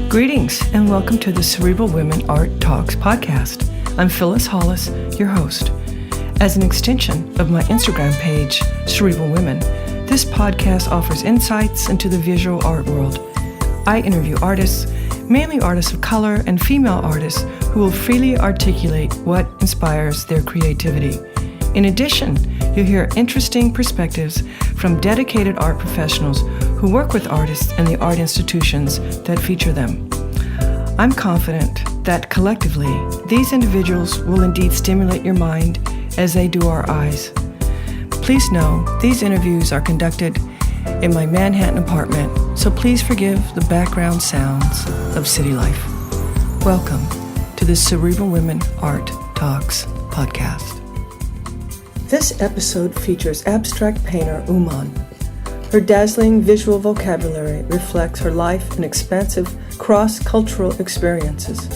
Greetings and welcome to the Cerebral Women Art Talks podcast. I'm Phyllis Hollis, your host. As an extension of my Instagram page, Cerebral Women, this podcast offers insights into the visual art world. I interview artists, mainly artists of color and female artists, who will freely articulate what inspires their creativity. In addition, you'll hear interesting perspectives from dedicated art professionals who work with artists and the art institutions that feature them. I'm confident that collectively, these individuals will indeed stimulate your mind as they do our eyes. Please know these interviews are conducted in my Manhattan apartment, so please forgive the background sounds of city life. Welcome to the Cerebral Women Art Talks podcast. This episode features abstract painter Uman. Her dazzling visual vocabulary reflects her life and expansive cross-cultural experiences.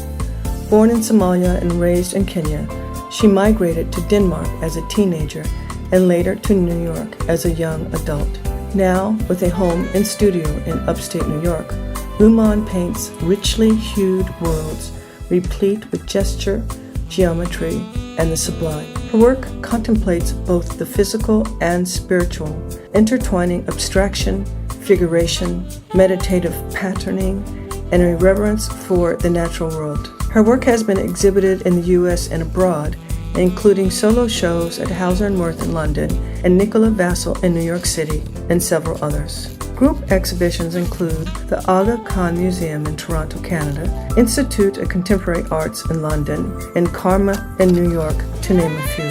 Born in Somalia and raised in Kenya, she migrated to Denmark as a teenager and later to New York as a young adult. Now, with a home and studio in Upstate New York, Uman paints richly hued worlds, replete with gesture, geometry, and the sublime. Her work contemplates both the physical and spiritual, intertwining abstraction, figuration, meditative patterning, and a reverence for the natural world. Her work has been exhibited in the U.S. and abroad, including solo shows at Hauser & Wirth in London and Nicola Vassal in New York City, and several others. Group exhibitions include the Aga Khan Museum in Toronto, Canada, Institute of Contemporary Arts in London, and Karma in New York, to name a few.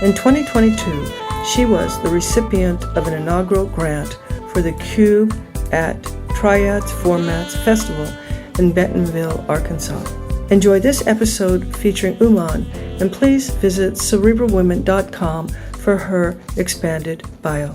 In 2022, she was the recipient of an inaugural grant for the Cube at Triads Formats Festival in Bentonville, Arkansas. Enjoy this episode featuring Uman, and please visit cerebralwomen.com for her expanded bio.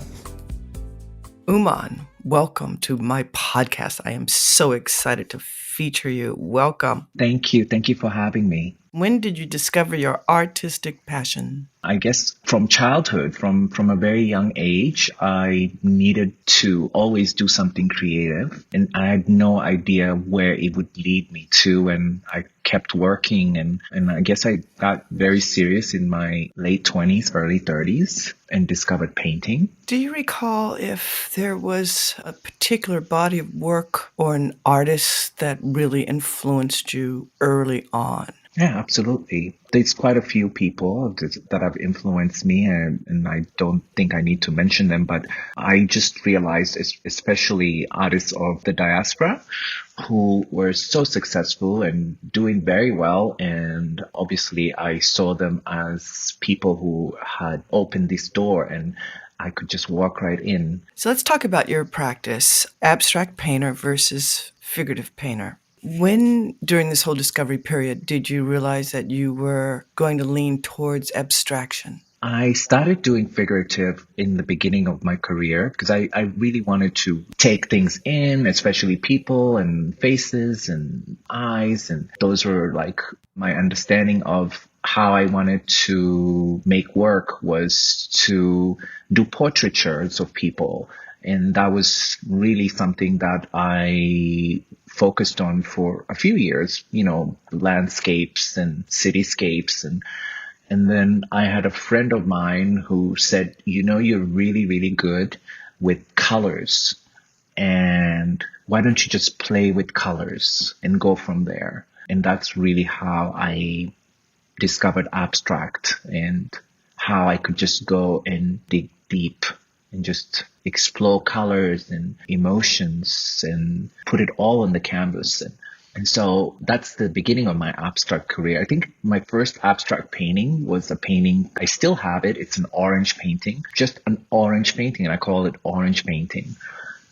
Uman, welcome to my podcast. I am so excited to feature you. Welcome. Thank you. Thank you for having me. When did you discover your artistic passion? I guess from childhood, from a very young age, I needed to always do something creative, and I had no idea where it would lead me to, and I kept working, and I guess I got very serious in my late 20s, early 30s, and discovered painting. Do you recall if there was a particular body of work or an artist that really influenced you early on? Yeah, absolutely. There's quite a few people that have influenced me, and I don't think I need to mention them, but I just realized, especially artists of the diaspora who were so successful and doing very well. And obviously I saw them as people who had opened this door and I could just walk right in. So let's talk about your practice, abstract painter versus figurative painter. When, during this whole discovery period, did you realize that you were going to lean towards abstraction? I started doing figurative in the beginning of my career because I really wanted to take things in, especially people and faces and eyes. And those were like my understanding of how I wanted to make work was to do portraitures of people. And that was really something that I focused on for a few years, landscapes and cityscapes. And then I had a friend of mine who said, you're really, really good with colors. And why don't you just play with colors and go from there? And that's really how I discovered abstract and how I could just go and dig deep and just explore colors and emotions and put it all on the canvas. And so that's the beginning of my abstract career. I think my first abstract painting was a painting. I still have it. It's an orange painting, just an orange painting. And I call it orange painting.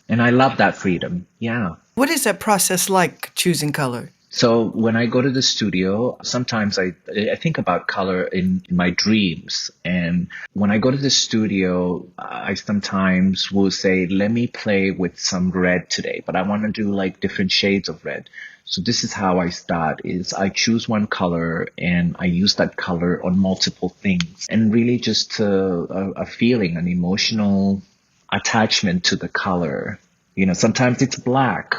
And I love that freedom. Yeah. What is that process like, choosing color? So when I go to the studio, sometimes I think about color in my dreams. And when I go to the studio, I sometimes will say, let me play with some red today, but I want to do like different shades of red. So this is how I start, is I choose one color and I use that color on multiple things, and really just a feeling, an emotional attachment to the color. Sometimes it's black,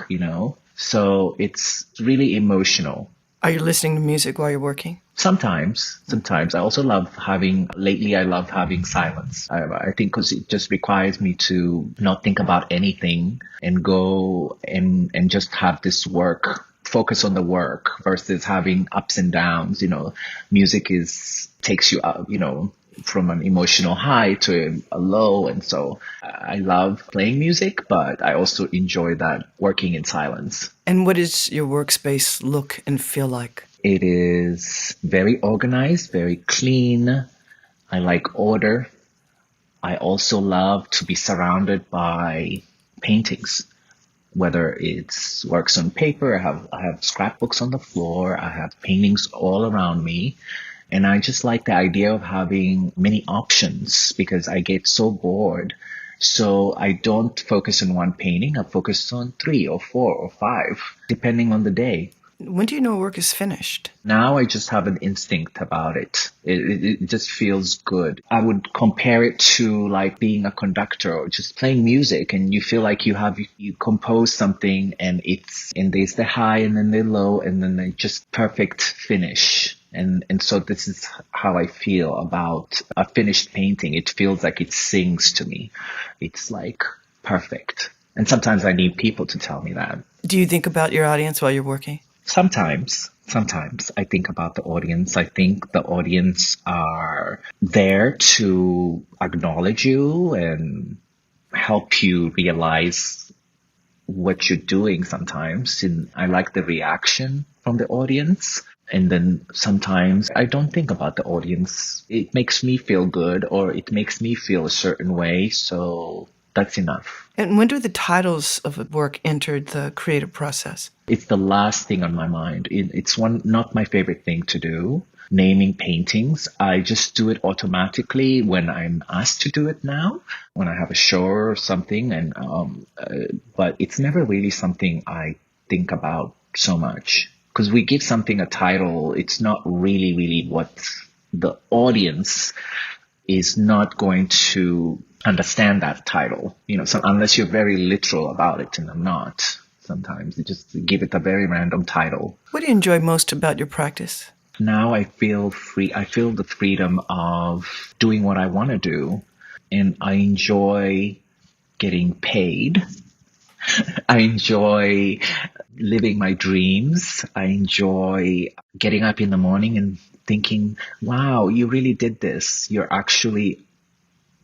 So it's really emotional. Are you listening to music while you're working? Sometimes. I also lately I love having silence. I think because it just requires me to not think about anything and go and just have this work, focus on the work versus having ups and downs. Music takes you out, from an emotional high to a low. And so I love playing music, but I also enjoy that working in silence. And what does your workspace look and feel like? It is very organized, very clean. I like order. I also love to be surrounded by paintings, whether it's works on paper. I have scrapbooks on the floor. I have paintings all around me. And I just like the idea of having many options because I get so bored. So I don't focus on one painting. I focus on 3 or 4 or 5, depending on the day. When do you know work is finished? Now I just have an instinct about it. It just feels good. I would compare it to like being a conductor or just playing music, and you feel like you compose something and there's the high and then the low and then the just perfect finish. And so this is how I feel about a finished painting. It feels like it sings to me. It's like perfect. And sometimes I need people to tell me that. Do you think about your audience while you're working? Sometimes I think about the audience. I think the audience are there to acknowledge you and help you realize what you're doing sometimes. And I like the reaction from the audience. And then sometimes I don't think about the audience. It makes me feel good or it makes me feel a certain way. So that's enough. And when do the titles of a work enter the creative process? It's the last thing on my mind. It's not my favorite thing to do, naming paintings. I just do it automatically when I'm asked to do it now, when I have a show or something. But it's never really something I think about so much. Because we give something a title, it's not really what the audience is not going to understand that title, so unless you're very literal about it, and I'm not. Sometimes you just give it a very random title. What do you enjoy most about your practice? Now I feel free. I feel the freedom of doing what I want to do, and I enjoy getting paid. I enjoy living my dreams. I enjoy getting up in the morning and thinking, wow, you really did this. You're actually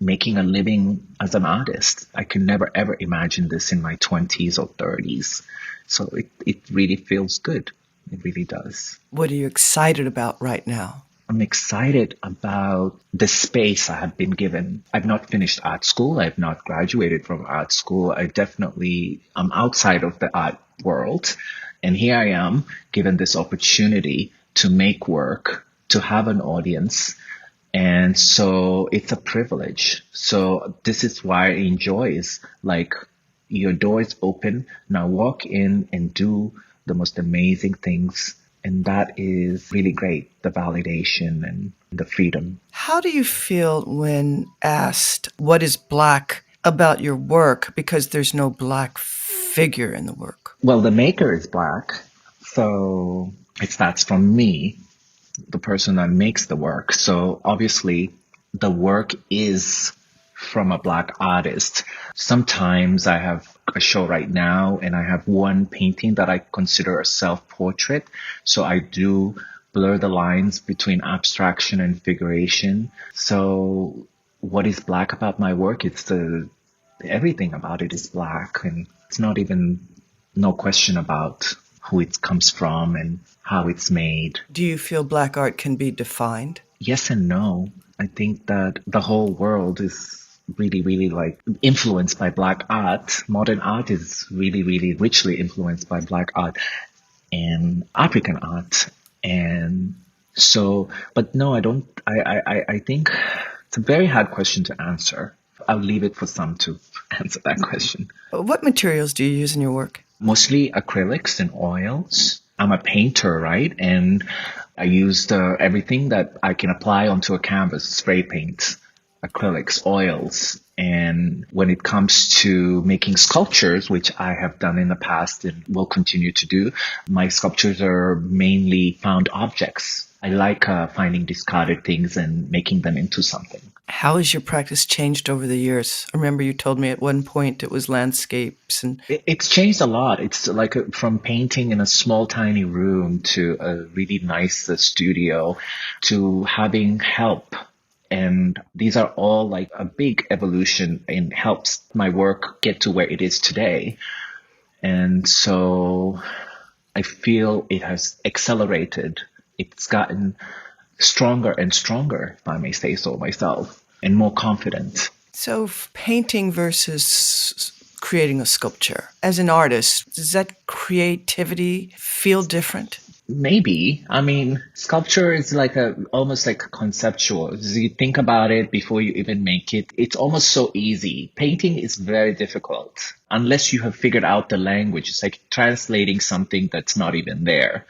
making a living as an artist. I could never, ever imagine this in my 20s or 30s. So it really feels good. It really does. What are you excited about right now? I'm excited about the space I have been given. I've not finished art school. I've not graduated from art school. I'm outside of the art world. And here I am given this opportunity to make work, to have an audience. And so it's a privilege. So this is why I enjoy is like your door is open. Now walk in and do the most amazing things. And that is really great, the validation and the freedom. How do you feel when asked what is Black about your work because there's no Black figure in the work? Well, the maker is Black. So it starts from me, the person that makes the work. So obviously the work is from a Black artist. Sometimes I have a show right now and I have one painting that I consider a self-portrait. So I do blur the lines between abstraction and figuration. So what is Black about my work? Everything about it is Black, and it's not even no question about who it comes from and how it's made. Do you feel Black art can be defined? Yes and no. I think that the whole world is really like influenced by Black art. Modern art is really richly influenced by Black art and African art. And so, but no, I don't, I think it's a very hard question to answer. I'll leave it for some to answer that question. What materials do you use in your work? Mostly acrylics and oils. I'm a painter, right? And I used everything that I can apply onto a canvas, spray paint, acrylics, oils, And when it comes to making sculptures, which I have done in the past and will continue to do, my sculptures are mainly found objects. I like finding discarded things and making them into something. How has your practice changed over the years? I remember you told me at one point it was landscapes and It's changed a lot. It's like from painting in a small, tiny room to a really nice studio to having help. And these are all like a big evolution and helps my work get to where it is today. And so I feel it has accelerated. It's gotten stronger and stronger, if I may say so myself, and more confident. So painting versus creating a sculpture. As an artist, does that creativity feel different? Maybe. I mean, sculpture is like almost like conceptual. As you think about it before you even make it, it's almost so easy. Painting is very difficult unless you have figured out the language. It's like translating something that's not even there.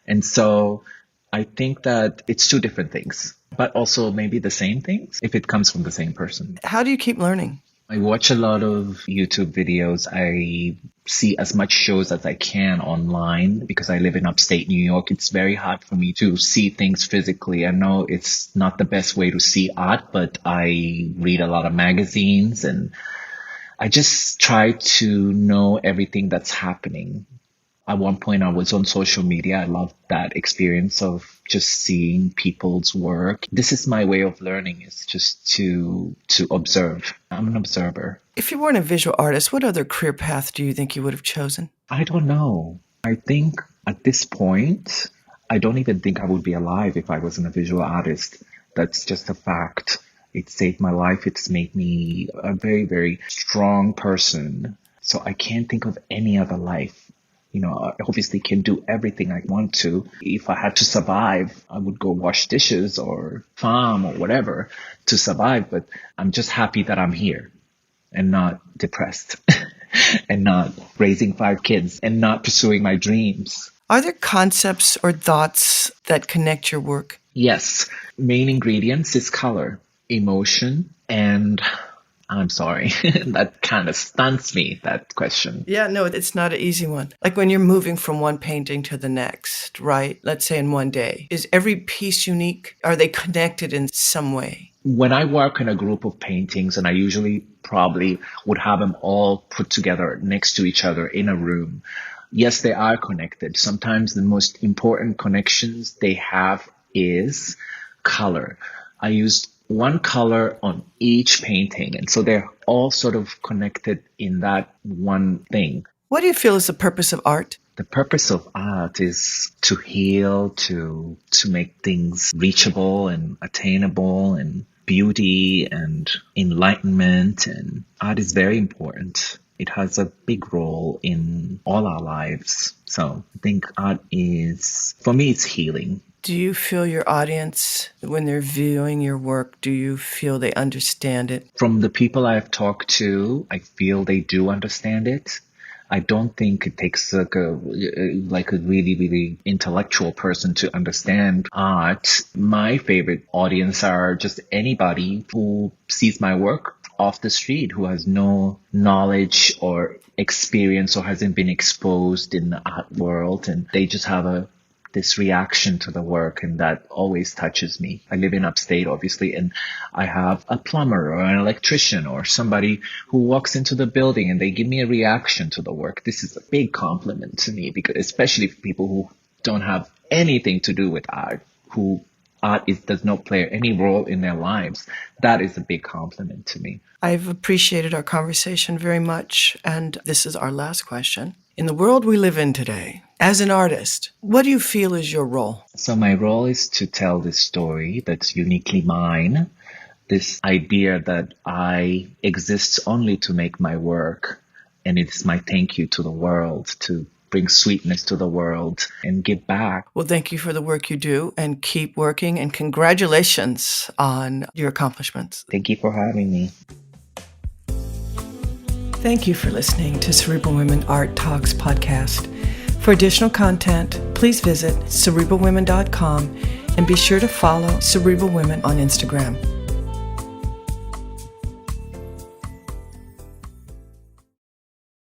And so I think that it's two different things, but also maybe the same things if it comes from the same person. How do you keep learning? I watch a lot of YouTube videos. I see as much shows as I can online because I live in upstate New York. It's very hard for me to see things physically. I know it's not the best way to see art, but I read a lot of magazines and I just try to know everything that's happening. At one point, I was on social media. I loved that experience of just seeing people's work. This is my way of learning, is just to observe. I'm an observer. If you weren't a visual artist, what other career path do you think you would have chosen? I don't know. I think at this point, I don't even think I would be alive if I wasn't a visual artist. That's just a fact. It saved my life. It's made me a very, very strong person. So I can't think of any other life. You know, I obviously can do everything I want to. If I had to survive, I would go wash dishes or farm or whatever to survive. But I'm just happy that I'm here and not depressed and not raising 5 kids and not pursuing my dreams. Are there concepts or thoughts that connect your work? Yes. Main ingredients is color, emotion, and I'm sorry, that kind of stunts me, that question. Yeah, no, it's not an easy one. Like when you're moving from one painting to the next, right? Let's say in one day. Is every piece unique? Are they connected in some way? When I work in a group of paintings, and I usually probably would have them all put together next to each other in a room, yes, they are connected. Sometimes the most important connections they have is color. I used one color on each painting. And so they're all sort of connected in that one thing. What do you feel is the purpose of art? The purpose of art is to heal, to make things reachable and attainable, and beauty and enlightenment. And art is very important. It has a big role in all our lives. So I think art is, for me, it's healing. Do you feel your audience, when they're viewing your work, do you feel they understand it? From the people I've talked to, I feel they do understand it. I don't think it takes like a really, really intellectual person to understand art. My favorite audience are just anybody who sees my work off the street, who has no knowledge or experience or hasn't been exposed in the art world, and they just have this reaction to the work, and that always touches me. I live in upstate, obviously, and I have a plumber or an electrician or somebody who walks into the building and they give me a reaction to the work. This is a big compliment to me, because especially for people who don't have anything to do with art, who art does not play any role in their lives. That is a big compliment to me. I've appreciated our conversation very much, and this is our last question. In the world we live in today, as an artist, what do you feel is your role? So my role is to tell this story that's uniquely mine, this idea that I exist only to make my work, and it's my thank you to the world, to bring sweetness to the world and give back. Well, thank you for the work you do, and keep working, and congratulations on your accomplishments. Thank you for having me. Thank you for listening to Cerebral Women Art Talks podcast. For additional content, please visit cerebralwomen.com and be sure to follow Cerebral Women on Instagram.